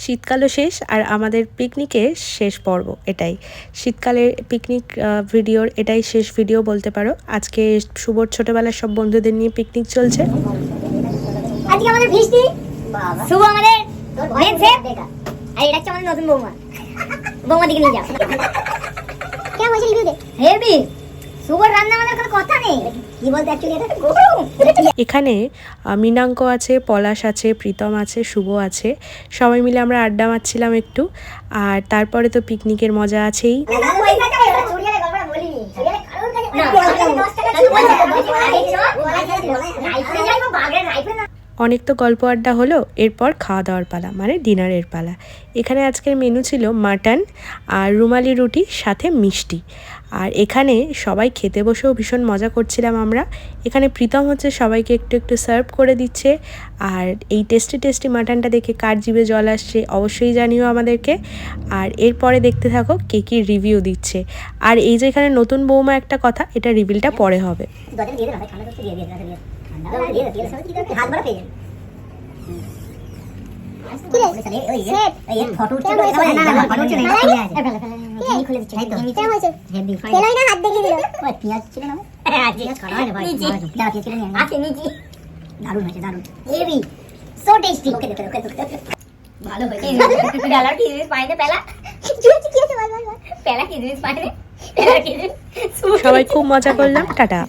শীতকালও শেষ আর আমাদের পিকনিকের শেষ পর্ব এটাই। শীতকালের পিকনিক ভিডিওর এটাই শেষ ভিডিও বলতে পারো। আজকে শুভর ছোটবেলার সব বন্ধুদের নিয়ে পিকনিক চলছে। আজকে আমাদের বৃষ্টি, শুভ আমাদের মেন শেফ, আর এটা হচ্ছে আমাদের নতুন বৌমা। বৌমা দিকে নিয়ে যাও। কেমন হয়েছে রিভিউ দে। হেভি। শুভর রান্না আমাদের কোনো কথা নেই। কি বলতে অ্যাকচুয়ালি এটা গরম। এখানে মীনাঙ্ক আছে, পলাশ আছে, প্রীতম আছে, শুভ আছে, সবাই মিলে আমরা আড্ডা মারছিলাম একটু। আর তারপরে তো পিকনিকের মজা আছেই। অনেক তো গল্প আড্ডা হলো, এরপর খাওয়া দাওয়ার পালা, মানে ডিনারের পালা। এখানে আজকের মেনু ছিল মাটন আর রুমালি রুটি সাথে মিষ্টি। আর এখানে সবাই খেতে বসেও ভীষণ মজা করছিলাম আমরা। এখানে প্রীতম হচ্ছে সবাইকে একটু একটু সার্ভ করে দিচ্ছে। আর এই টেস্টি টেস্টি মাটনটা দেখে কার জিভে জল আসছে অবশ্যই জানিও আমাদেরকে। আর এরপরে দেখতে থাকো কে কী রিভিউ দিচ্ছে। আর এই যে এখানে নতুন বৌমা একটা কথা, এটা রিভিলটা পরে হবে। সবাই খুব মজা করলাম। টাটা।